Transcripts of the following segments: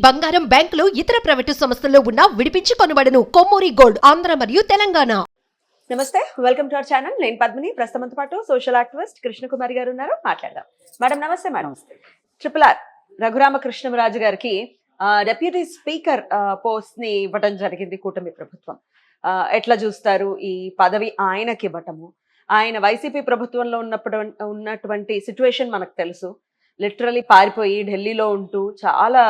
బంగారం బ్యాంకులు ఇతర ప్రైవేటు సంస్థల్లో ఉన్న విడిపించి కొనబడను. కొమ్మూరి గోల్డ్ ఆంధ్ర మరియు తెలంగాణ. నమస్తే, వెల్కమ్ టు అవర్ ఛానల్. నేను పద్మిని. ప్రస్తుతంతో పాటు సోషల్ యాక్టివిస్ట్ కృష్ణకుమారి గారు ఉన్నారు. మాట్లాడదాం. మేడం నమస్తే. మేడం RRR రఘురామకృష్ణరాజు గారికి డెప్యూటీ స్పీకర్ పోస్ట్ ని ఇవ్వడం జరిగింది కూటమి ప్రభుత్వం. ఎట్లా చూస్తారు ఈ పదవి ఆయనకి ఇవ్వటము? ఆయన వైసీపీ ప్రభుత్వంలో ఉన్నటువంటి సిచ్యువేషన్ మనకు తెలుసు. లిటరలీ పారిపోయి ఢిల్లీలో ఉంటూ చాలా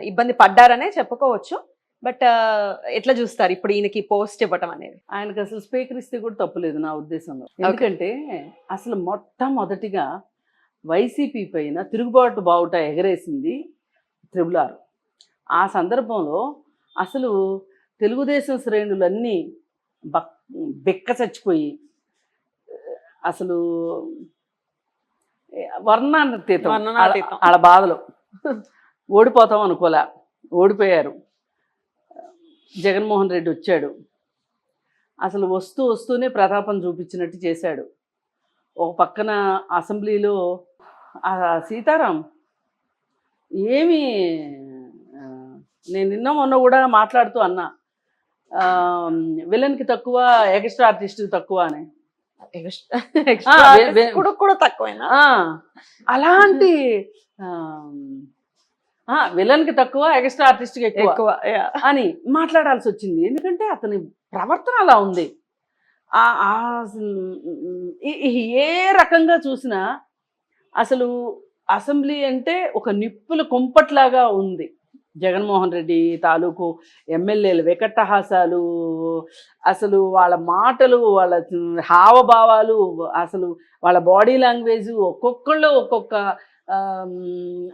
ఇబ్బంది పడ్డారనే చెప్పుకోవచ్చు. బట్ ఎట్లా చూస్తారు ఇప్పుడు ఈయనకి పోస్ట్ ఇవ్వటం అనేది? ఆయనకు అసలు స్పీకర్ ఇస్తే కూడా తప్పులేదు నా ఉద్దేశంలో. ఎందుకంటే అసలు మొట్టమొదటిగా వైసీపీ పైన తిరుగుబాటు బావుట ఎగరేసింది RRR. ఆ సందర్భంలో అసలు తెలుగుదేశం శ్రేణులన్నీ బెక్క చచ్చిపోయి అసలు వర్ణాతీతం వాళ్ళ బాధలు. ఓడిపోతాం అనుకోలే, ఓడిపోయారు. జగన్మోహన్ రెడ్డి వచ్చాడు, అసలు వస్తూనే ప్రతాపం చూపించినట్టు చేశాడు. ఒక పక్కన అసెంబ్లీలో సీతారాం ఏమి, నేను నిన్న మొన్న కూడా మాట్లాడుతూ అన్నా, విలన్కి తక్కువ ఎక్స్ట్రా ఆర్టిస్ట్కి తక్కువ అని. కూడా తక్కువైనా అలాంటి విలన్కి తక్కువ ఎక్స్ట్రా ఆర్టిస్ట్కి ఎక్కువ అని మాట్లాడాల్సి వచ్చింది. ఎందుకంటే అతని ప్రవర్తన అలా ఉంది. ఏ రకంగా చూసినా అసలు అసెంబ్లీ అంటే ఒక నిప్పుల కుంపట్లాగా ఉంది. జగన్మోహన్ రెడ్డి తాలూకు ఎమ్మెల్యేలు వికటహాసాలు, అసలు వాళ్ళ మాటలు, వాళ్ళ హావభావాలు, అసలు వాళ్ళ బాడీ లాంగ్వేజ్, ఒక్కొక్కళ్ళు ఒక్కొక్క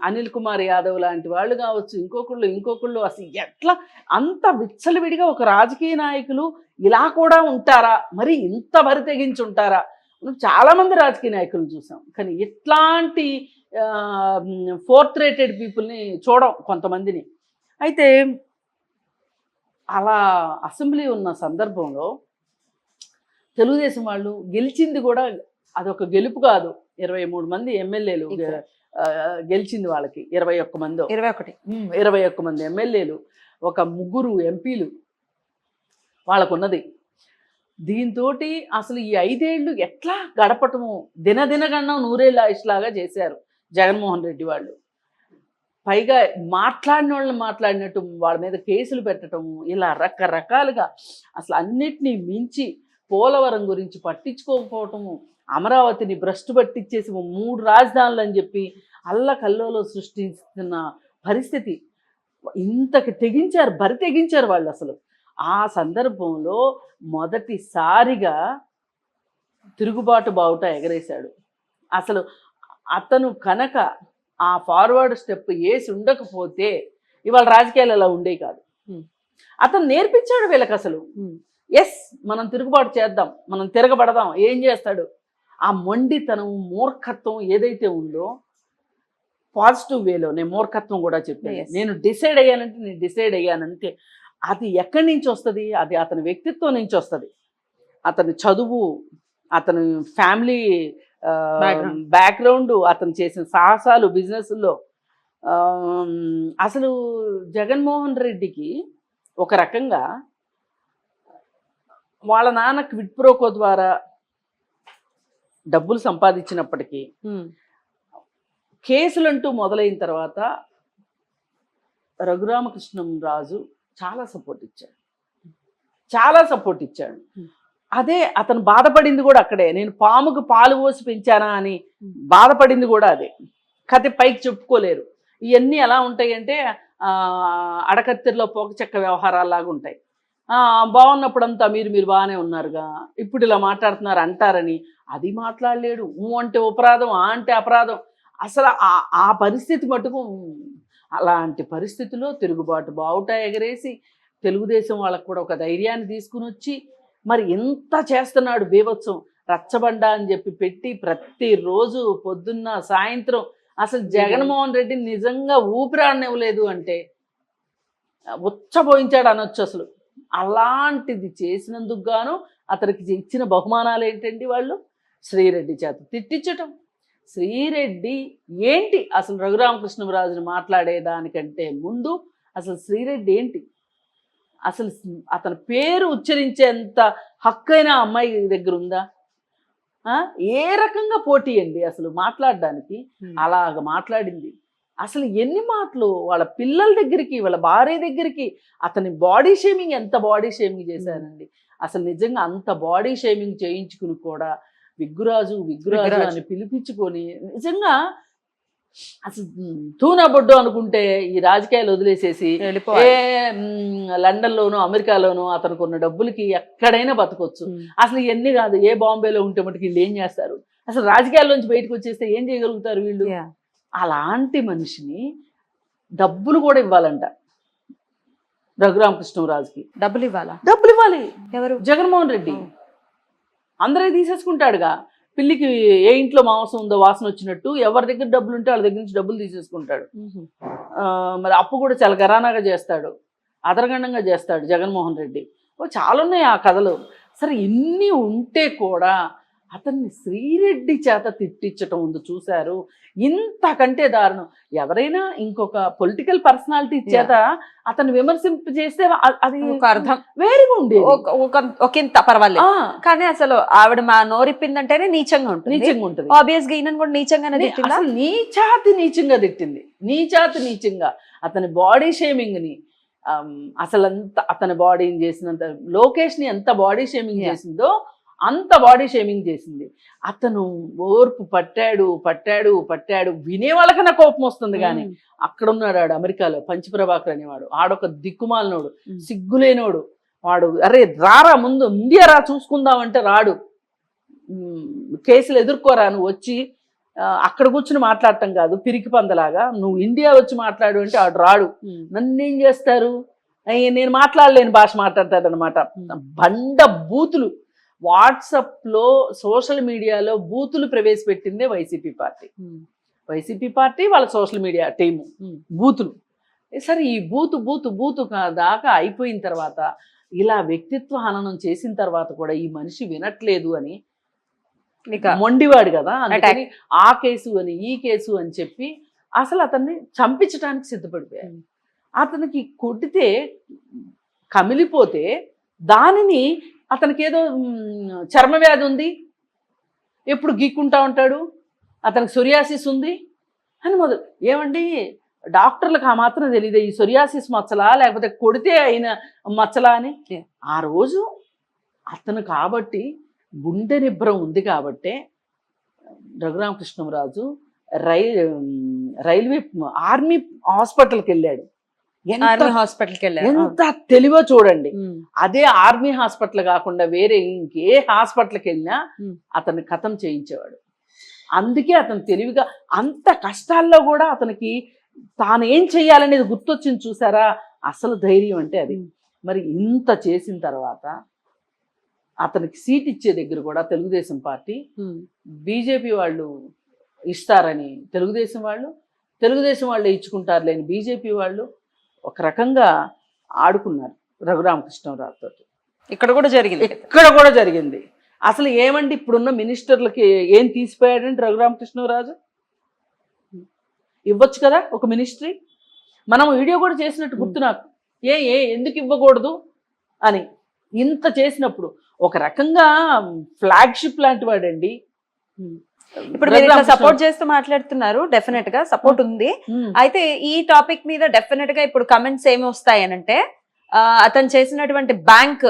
అనిల్ కుమార్ యాదవ్ లాంటి వాళ్ళు కావచ్చు, ఇంకొకళ్ళు అసలు ఎట్లా అంత విచ్చలవిడిగా ఒక రాజకీయ నాయకులు ఇలా కూడా ఉంటారా, మరి ఇంత బరి తెగించి ఉంటారా? చాలామంది రాజకీయ నాయకులు చూసాం, కానీ ఇట్లాంటి ఫోర్త్ రేటెడ్ పీపుల్ని చూడం కొంతమందిని. అయితే అలా అసెంబ్లీ ఉన్న సందర్భంలో తెలుగుదేశం వాళ్ళు గెలిచింది కూడా అదొక గెలుపు కాదు. 23 మంది ఎమ్మెల్యేలు గెలిచింది వాళ్ళకి. 21 మంది ఎమ్మెల్యేలు, ఒక 3 ఎంపీలు వాళ్ళకున్నది. దీంతో అసలు ఈ 5 ఏళ్ళు ఎట్లా గడపటము, దినదినగణం నూరేళ్ళ ఆయుష్లాగా చేశారు జగన్మోహన్ రెడ్డి వాళ్ళు. పైగా మాట్లాడిన వాళ్ళని మాట్లాడినట్టు వాళ్ళ మీద కేసులు పెట్టడము, ఇలా రకరకాలుగా అసలు అన్నిటినీ మించి పోలవరం గురించి పట్టించుకోకపోవటము, అమరావతిని భ్రష్టు పట్టించేసి 3 రాజధానులు అని చెప్పి అల్లకల్లోలో సృష్టిస్తున్న పరిస్థితి. ఇంతకు బరి తెగించారు వాళ్ళు. అసలు ఆ సందర్భంలో మొదటిసారిగా తిరుగుబాటు బావుట ఎగరేశాడు. అసలు అతను కనుక ఆ ఫార్వర్డ్ స్టెప్ వేసి ఉండకపోతే ఇవాళ రాజకీయాలు అలా ఉండేవి కాదు. అతను నేర్పించాడు వీళ్ళకి అసలు. మనం తిరుగుబాటు చేద్దాం, మనం తిరగబడదాం. ఏం చేస్తాడు? ఆ మొండితనం, మూర్ఖత్వం ఏదైతే ఉందో, పాజిటివ్ వేలో నేను మూర్ఖత్వం కూడా చెప్పాను. నేను డిసైడ్ అయ్యానంటే అది ఎక్కడి నుంచి వస్తుంది? అది అతని వ్యక్తిత్వం నుంచి వస్తుంది. అతని చదువు, అతని ఫ్యామిలీ బ్యాక్గ్రౌండ్, అతను చేసిన సాహసాలు బిజినెస్లో. అసలు జగన్మోహన్ రెడ్డికి ఒక రకంగా వాళ్ళ నాన్న క్విడ్ ప్రోకో ద్వారా డబ్బులు సంపాదించినప్పటికీ కేసులంటూ మొదలైన తర్వాత రఘురామకృష్ణరాజు చాలా సపోర్ట్ ఇచ్చాడు. అదే అతను బాధపడింది కూడా అక్కడే. నేను పాముకు పాలు పోసి పెంచానా అని బాధపడింది కూడా అదే. కథ పైకి చెప్పుకోలేరు. ఇవన్నీ ఎలా ఉంటాయి అంటే అడకత్తెరలో పోకచెక్క వ్యవహారాల్లాగా ఉంటాయి. బాగున్నప్పుడంతా మీరు బాగానే ఉన్నారుగా, ఇప్పుడు ఇలా మాట్లాడుతున్నారు అంటారని అది మాట్లాడలేడు. అంటే అపరాధం, అంటే అపరాధం. అసలు ఆ పరిస్థితి మటుకు, అలాంటి పరిస్థితిలో తిరుగుబాటు బావుట ఎగరేసి తెలుగుదేశం వాళ్ళకు కూడా ఒక ధైర్యాన్ని తీసుకుని వచ్చి మరి ఎంత చేస్తున్నాడు బీభత్సం. రచ్చబండ అని చెప్పి పెట్టి ప్రతిరోజు పొద్దున్న సాయంత్రం అసలు జగన్మోహన్ రెడ్డిని నిజంగా ఊపిరాడనివ్వలేదు అంటే ఉచ్చబోయించాడు అనొచ్చు. అసలు అలాంటిది చేసినందుకు గాను అతనికి ఇచ్చిన బహుమానాలు ఏంటండి? వాళ్ళు శ్రీరెడ్డి చేత తిట్టించటం, శ్రీరెడ్డి ఏంటి అసలు రఘురామకృష్ణరాజుని మాట్లాడే దానికంటే ముందు అసలు శ్రీరెడ్డి ఏంటి, అసలు అతని పేరు ఉచ్చరించేంత హక్కైన అమ్మాయి దగ్గర ఉందా? ఏ రకంగా పోటీ అండి అసలు మాట్లాడడానికి? అలాగ మాట్లాడింది. అసలు ఎన్ని మాటలు వాళ్ళ పిల్లల దగ్గరికి, వాళ్ళ భార్య దగ్గరికి, అతని బాడీ షేమింగ్, ఎంత బాడీ షేమింగ్ చేశారండి. అసలు నిజంగా అంత బాడీ షేమింగ్ చేయించుకుని కూడా విగ్గురాజు అని పిలిపించుకొని నిజంగా అసలు తూనా బొడ్డు అనుకుంటే ఈ రాజకీయాలు వదిలేసేసి లండన్లోనూ అమెరికాలోనూ అతనికి ఉన్న డబ్బులకి ఎక్కడైనా బతకొచ్చు. అసలు ఇవన్నీ కాదు, ఏ బాంబేలో ఉంటే మటుకు వీళ్ళు ఏం చేస్తారు, అసలు రాజకీయాల్లోంచి బయటకు వచ్చేస్తే ఏం చేయగలుగుతారు వీళ్ళు? అలాంటి మనిషిని డబ్బులు కూడా ఇవ్వాలంట రఘురామకృష్ణరాజుకి. డబ్బులు ఇవ్వాలి. ఎవరు? జగన్మోహన్ రెడ్డి. అందరే తీసేసుకుంటాడుగా. పిల్లికి ఏ ఇంట్లో మాంసం ఉందో వాసన వచ్చినట్టు ఎవరి దగ్గర డబ్బులు ఉంటే వాళ్ళ దగ్గర నుంచి డబ్బులు తీసేసుకుంటాడు. మరి అప్పు కూడా చాలా గరానాగా చేస్తాడు, అదరగండంగా చేస్తాడు జగన్మోహన్ రెడ్డి. చాలా ఉన్నాయి ఆ కథలు. సరే ఇన్ని ఉంటే కూడా అతన్ని శ్రీరెడ్డి చేత తిట్టించటం ఉంది చూశారు. ఇంతకంటే దారుణం ఎవరైనా ఇంకొక పొలిటికల్ పర్సనాలిటీ చేత అతను విమర్శింప చేస్తే అది ఒక అర్థం వేరుగా ఉండేది, ఒకంత పర్వాలేదు. కానీ అసలు ఆవిడ మా నోరిప్పిందంటేనే నీచంగా ఉంటుంది. ఆబ్వియస్ గా ఈయన కూడా నీచంగానే తిట్టింది. నీచంగా తిట్టింది, నీచంగా అతని బాడీ షేమింగ్ ని అసలంత అతని బాడీని చేసినంత, లోకేష్ ని ఎంత బాడీ షేమింగ్ చేసిందో అంత బాడీ షేమింగ్ చేసింది. అతను ఓర్పు పట్టాడు వినే వాళ్ళకన్నా కోపం వస్తుంది. కానీ అక్కడ ఉన్నాడు ఆడు అమెరికాలో పంచప్రభాకర్ అనేవాడు, ఆడొక దిక్కుమాలినోడు, సిగ్గులేనోడు వాడు. అరే రారా ముందు ఇండియా రా చూసుకుందామంటే రాడు, కేసులు ఎదుర్కోరా, నువ్వు వచ్చి అక్కడ కూర్చుని మాట్లాడటం కాదు పిరికి పందలాగా, నువ్వు ఇండియా వచ్చి మాట్లాడు అంటే ఆడు రాడు. నన్నేం చేస్తారు, నేను మాట్లాడలేని భాష మాట్లాడతాడు అనమాట. బండ బూతులు వాట్సాప్లో సోషల్ మీడియాలో బూతులు ప్రవేశపెట్టిందే వైసీపీ పార్టీ వాళ్ళ సోషల్ మీడియా టీము. బూతులు సరే ఈ బూతు దాకా అయిపోయిన తర్వాత ఇలా వ్యక్తిత్వ హననం చేసిన తర్వాత కూడా ఈ మనిషి వినట్లేదు అని మొండివాడు కదా, అందుకని ఆ కేసు అని ఈ కేసు అని చెప్పి అసలు అతన్ని చంపించడానికి సిద్ధపడిపోయారు. అతనికి కొట్టితే కమిలిపోతే దానిని అతనికి ఏదో చర్మ వ్యాధి ఉంది, ఎప్పుడు గీక్కుంటా ఉంటాడు, అతనికి సొరియాసిస్ ఉంది అని మొదలు. ఏమండి డాక్టర్లకు ఆ మాత్రం తెలియదు ఈ సొరియాసిస్ మచ్చలా లేకపోతే కొడితే అయిన మచ్చలా అని. ఆ రోజు అతను కాబట్టి గుండె నిబ్రం ఉంది కాబట్టే రఘురామకృష్ణరాజు రైల్వే ఆర్మీ హాస్పిటల్కి వెళ్ళాడు. ఎంత తెలివో చూడండి. అదే ఆర్మీ హాస్పిటల్ కాకుండా వేరే ఇంకే హాస్పిటల్కి వెళ్ళినా అతన్ని ఖతం చేయించేవాడు. అందుకే అతను తెలివిగా అంత కష్టాల్లో కూడా అతనికి తాను ఏం చెయ్యాలనేది గుర్తొచ్చింది చూసారా, అసలు ధైర్యం అంటే అది. మరి ఇంత చేసిన తర్వాత అతనికి సీట్ ఇచ్చే దగ్గర కూడా తెలుగుదేశం పార్టీ బీజేపీ వాళ్ళు ఇస్తారని తెలుగుదేశం వాళ్ళు ఇచ్చుకుంటారు లేని బీజేపీ వాళ్ళు ఒక రకంగా ఆడుకున్నారు రఘురామకృష్ణరాజుతో. ఇక్కడ కూడా జరిగింది. అసలు ఏమండి ఇప్పుడున్న మినిస్టర్లకి ఏం తీసిపోయాడండి రఘురామకృష్ణరాజు? ఇవ్వచ్చు కదా ఒక మినిస్ట్రీ. మనం వీడియో కూడా చేసినట్టు గుర్తు నాకు, ఎందుకు ఇవ్వకూడదు అని. ఇంత చేసినప్పుడు ఒక రకంగా ఫ్లాగ్షిప్ లాంటి వాడండి. ఇప్పుడు మీరు ఇట్లా సపోర్ట్ చేస్తూ మాట్లాడుతున్నారు, డెఫినెట్ గా సపోర్ట్ ఉంది. అయితే ఈ టాపిక్ మీద డెఫినెట్ గా ఇప్పుడు కమెంట్స్ ఏమి వస్తాయనంటే అతను చేసినటువంటి బ్యాంక్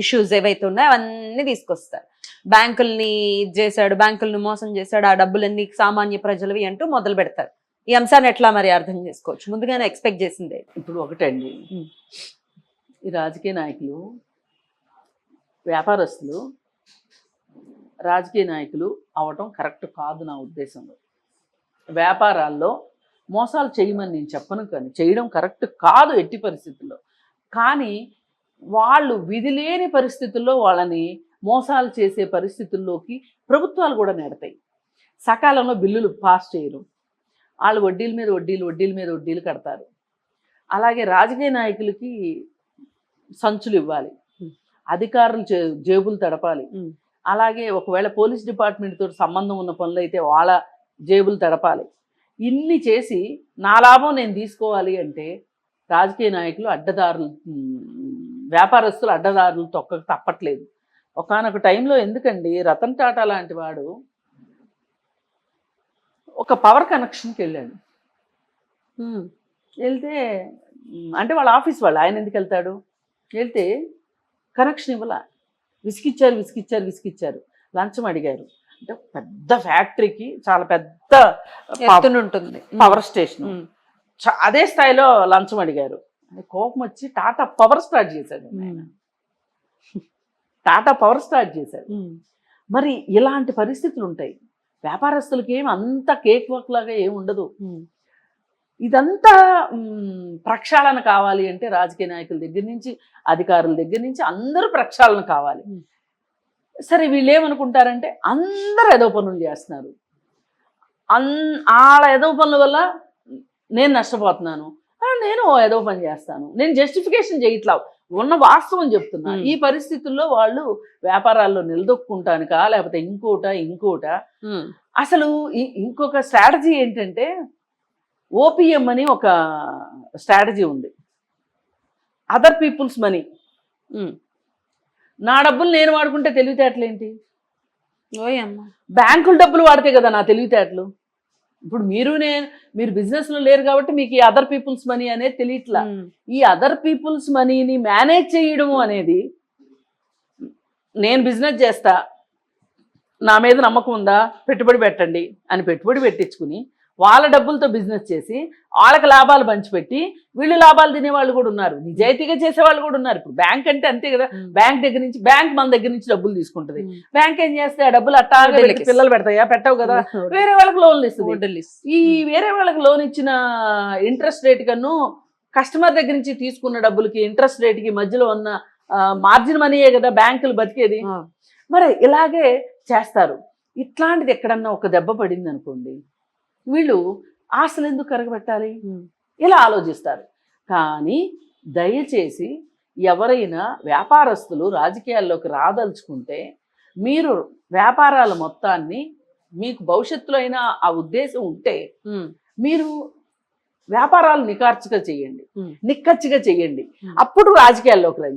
ఇష్యూస్ ఏవైతే ఉన్నాయో అవన్నీ తీసుకొస్తారు. బ్యాంకుల్ని చేశాడు, బ్యాంకుల్ని మోసం చేశాడు, ఆ డబ్బులన్నీ సామాన్య ప్రజలవి అంటూ మొదలు పెడతారు. ఈ అంశాన్ని ఎట్లా మరి అర్థం చేసుకోవచ్చు? ముందుగానే ఎక్స్పెక్ట్ చేసిందే. ఇప్పుడు ఒకటండి, ఈ రాజకీయ నాయకులు, వ్యాపారస్తులు రాజకీయ నాయకులు అవటం కరెక్ట్ కాదు నా ఉద్దేశంలో. వ్యాపారాల్లో మోసాలు చేయమని నేను చెప్పను, కానీ చేయడం కరెక్ట్ కాదు ఎట్టి పరిస్థితుల్లో. కానీ వాళ్ళు విధి లేని పరిస్థితుల్లో వాళ్ళని మోసాలు చేసే పరిస్థితుల్లోకి ప్రభుత్వాలు కూడా నెడతాయి. సకాలంలో బిల్లులు పాస్ చేయరు, వాళ్ళు వడ్డీల మీద వడ్డీలు కడతారు. అలాగే రాజకీయ నాయకులకి సంచులు ఇవ్వాలి, అధికారులు జేబులు తడపాలి. అలాగే ఒకవేళ పోలీస్ డిపార్ట్మెంట్ తోటి సంబంధం ఉన్న పనులు అయితే వాళ్ళ జేబులు తడపాలి, ఇన్ని చేసి నా లాభం నేను తీసుకోవాలి అంటే రాజకీయ నాయకులు అడ్డదారులు, వ్యాపారస్తులు అడ్డదారులు తొక్కక తప్పట్లేదు. ఒకానొక టైంలో ఎందుకండి రతన్ టాటా లాంటి వాడు ఒక పవర్ కనెక్షన్కి వెళ్ళాడు. వెళ్తే అంటే వాళ్ళ ఆఫీస్ వాళ్ళు, ఆయన ఎందుకు వెళ్తాడు, వెళ్తే కనెక్షన్ ఇవ్వాల, విసిగిచ్చారు, లంచం అడిగారు. అంటే పెద్ద ఫ్యాక్టరీకి చాలా పెద్ద ఉంటుంది పవర్ స్టేషన్, అదే స్థాయిలో లంచం అడిగారు. కోపం వచ్చి టాటా పవర్ స్టార్ట్ చేశాడు. టాటా పవర్ స్టార్ట్ చేశాడు. మరి ఇలాంటి పరిస్థితులు ఉంటాయి. వ్యాపారస్తులకి ఏమి అంత కేక్ వర్క్ లాగా ఏమి ఉండదు. ఇదంతా ప్రక్షాళన కావాలి అంటే రాజకీయ నాయకుల దగ్గర నుంచి అధికారుల దగ్గర నుంచి అందరూ ప్రక్షాళన కావాలి. సరే వీళ్ళు ఏమనుకుంటారంటే అందరూ ఏదో పనులు చేస్తున్నారు, వాళ్ళ ఏదో పనుల వల్ల నేను నష్టపోతున్నాను, నేను ఏదో పని చేస్తాను, నేను జస్టిఫికేషన్ చేయట్లా, ఉన్న వాస్తవం చెప్తున్నా. ఈ పరిస్థితుల్లో వాళ్ళు వ్యాపారాల్లో నిలదొక్కుంటానుకా లేకపోతే ఇంకోట అసలు ఇంకొక స్ట్రాటజీ ఏంటంటే ఓపీఎం అని ఒక స్ట్రాటజీ ఉంది, అదర్ పీపుల్స్ మనీ. నా డబ్బులు నేను వాడుకుంటే తెలివితేటలేంటి, బ్యాంకుల డబ్బులు వాడితే కదా నా తెలివితేటలు. ఇప్పుడు మీరు బిజినెస్లో లేరు కాబట్టి మీకు ఈ అదర్ పీపుల్స్ మనీ అనేది తెలియట్లా. ఈ అదర్ పీపుల్స్ మనీని మేనేజ్ చేయడం అనేది, నేను బిజినెస్ చేస్తా, నా మీద నమ్మకం ఉందా, పెట్టుబడి పెట్టండి అని పెట్టుబడి పెట్టించుకుని వాళ్ళ డబ్బులతో బిజినెస్ చేసి వాళ్ళకి లాభాలు పంచిపెట్టి వీళ్ళు లాభాలు తినేవాళ్ళు కూడా ఉన్నారు, నిజాయితీగా చేసేవాళ్ళు కూడా ఉన్నారు. ఇప్పుడు బ్యాంక్ అంటే అంతే కదా, బ్యాంక్ మన దగ్గర నుంచి డబ్బులు తీసుకుంటుంది. బ్యాంక్ ఏం చేస్తే ఆ డబ్బులు అట్టాగా పిల్లలు పెడతాయా, పెట్టవు కదా, వేరే వాళ్ళకి లోన్లు ఇస్తుంది. ఈ వేరే వాళ్ళకి లోన్ ఇచ్చిన ఇంట్రెస్ట్ రేట్ కన్నా కస్టమర్ దగ్గర నుంచి తీసుకున్న డబ్బులకి ఇంట్రెస్ట్ రేట్కి మధ్యలో ఉన్న మార్జిన్ మనీయే కదా బ్యాంకులు బతికేది. మరి ఇలాగే చేస్తారు. ఇట్లాంటిది ఎక్కడన్నా ఒక దెబ్బ పడింది అనుకోండి, వీళ్ళు ఆశలు ఎందుకు కరగబెట్టాలి ఇలా ఆలోచిస్తారు. కానీ దయచేసి ఎవరైనా వ్యాపారస్తులు రాజకీయాల్లోకి రాదలుచుకుంటే మీరు వ్యాపారాల మొత్తాన్ని, మీకు భవిష్యత్తులో అయినా ఆ ఉద్దేశం ఉంటే మీరు వ్యాపారాలు నిఖర్చిగా చేయండి, అప్పుడు రాజకీయాల్లోకి రండి.